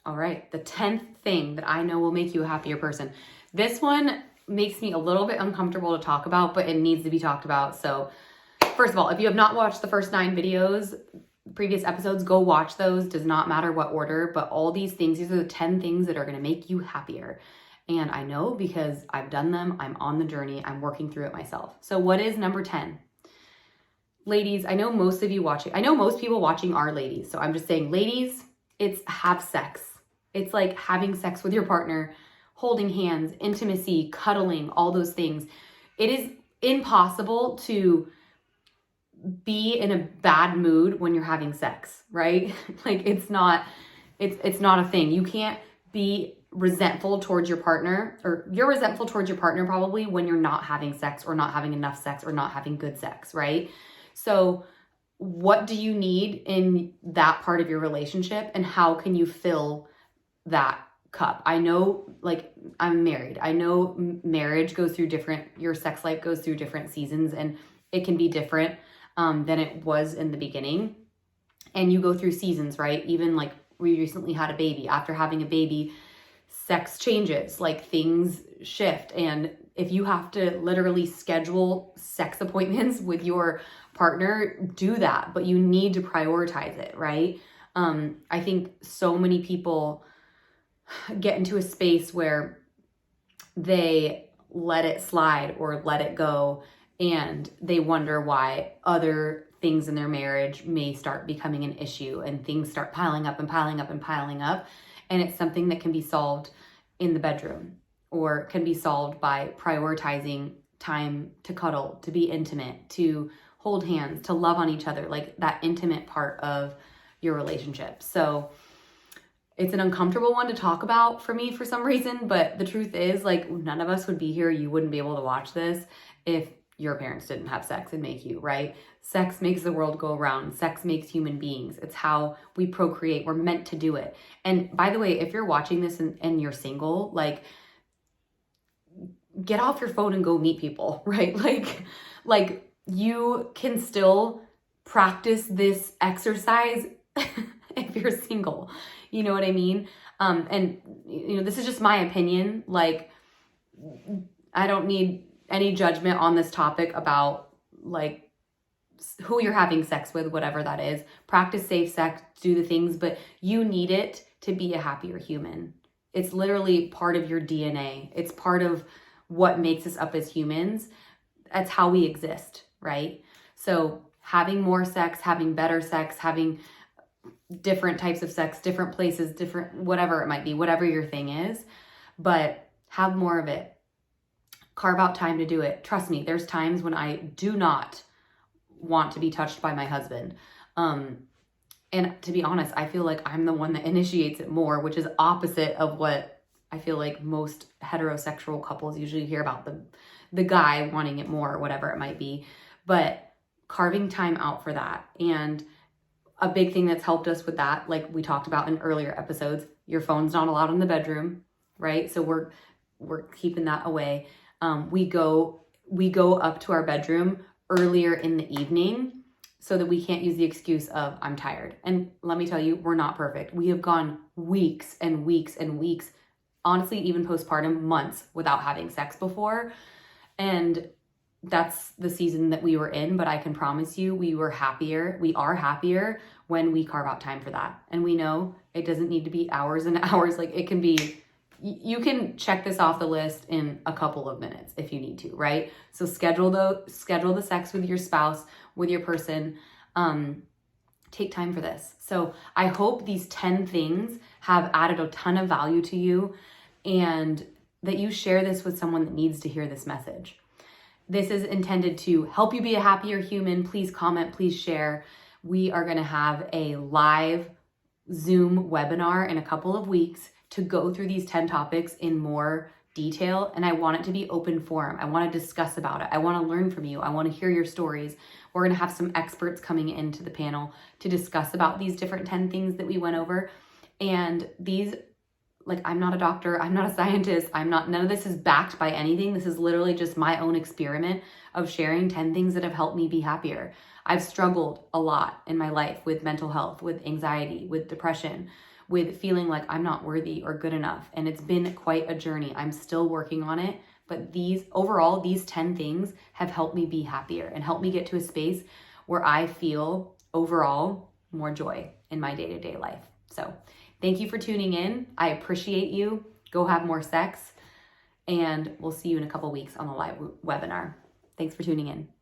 All right, the 10th thing that I know will make you a happier person. This one makes me a little bit uncomfortable to talk about, but it needs to be talked about. So first of all, if you have not watched the first 9 videos, previous episodes, go watch those. Does not matter what order, but all these things, these are the 10 things that are going to make you happier. And I know because I've done them. I'm on the journey. I'm working through it myself. So what is number 10? Ladies, I know most of you watching, I know most people watching are ladies. So I'm just saying, ladies, it's have sex. It's like having sex with your partner, holding hands, intimacy, cuddling, all those things. It is impossible to be in a bad mood when you're having sex, right? Like it's not a thing. You can't be resentful towards your partner, or you're resentful towards your partner probably when you're not having sex or not having enough sex or not having good sex, right? So what do you need in that part of your relationship, and how can you fill that cup? I know, like, I'm married. I know marriage goes through your sex life goes through different seasons, and it can be different than it was in the beginning. And you go through seasons, right? Even like we recently had a baby. After having a baby, sex changes, like things shift. And if you have to literally schedule sex appointments with your partner, do that, but you need to prioritize it, right? I think so many people get into a space where they let it slide or let it go, and they wonder why other things in their marriage may start becoming an issue, and things start piling up and piling up and piling up. And it's something that can be solved in the bedroom, or can be solved by prioritizing time to cuddle, to be intimate, to hold hands, to love on each other, like that intimate part of your relationship. So it's an uncomfortable one to talk about for me for some reason, but the truth is, like, none of us would be here. You wouldn't be able to watch this if your parents didn't have sex and make you, right? Sex makes the world go around. Sex makes human beings. It's how we procreate. We're meant to do it. And by the way, if you're watching this and you're single, like, get off your phone and go meet people, right? Like you can still practice this exercise if you're single. You know what I mean? And this is just my opinion. Like, I don't need any judgment on this topic about like who you're having sex with, whatever that is. Practice safe sex, do the things, but you need it to be a happier human. It's literally part of your DNA. It's part of what makes us up as humans. That's how we exist, right? So having more sex, having better sex, having different types of sex, different places, different, whatever it might be, whatever your thing is, but have more of it. Carve out time to do it. Trust me, there's times when I do not want to be touched by my husband. And to be honest, I feel like I'm the one that initiates it more, which is opposite of what I feel like most heterosexual couples usually hear about, the guy wanting it more or whatever it might be. But carving time out for that. And a big thing that's helped us with that, like we talked about in earlier episodes, your phone's not allowed in the bedroom, right? So we're keeping that away. We go up to our bedroom earlier in the evening so that we can't use the excuse of I'm tired. And let me tell you, we're not perfect. We have gone weeks and weeks and weeks, honestly, even postpartum, months without having sex before. And that's the season that we were in, but I can promise you we are happier when we carve out time for that. And we know it doesn't need to be hours and hours. Like, it can be, you can check this off the list in a couple of minutes if you need to, right? So schedule the sex with your spouse, with your person. Take time for this. So I hope these 10 things have added a ton of value to you, and that you share this with someone that needs to hear this message. This is intended to help you be a happier human. Please comment, please share. We are going to have a live Zoom webinar in a couple of weeks to go through these 10 topics in more detail. And I want it to be open forum. I want to discuss about it. I want to learn from you. I want to hear your stories. We're going to have some experts coming into the panel to discuss about these different 10 things that we went over. And these, like, I'm not a doctor, I'm not a scientist, none of this is backed by anything. This is literally just my own experiment of sharing 10 things that have helped me be happier. I've struggled a lot in my life with mental health, with anxiety, with depression, with feeling like I'm not worthy or good enough. And it's been quite a journey. I'm still working on it. But these 10 things have helped me be happier and helped me get to a space where I feel overall more joy in my day-to-day life. So thank you for tuning in. I appreciate you. Go have more sex. And we'll see you in a couple weeks on the live webinar. Thanks for tuning in.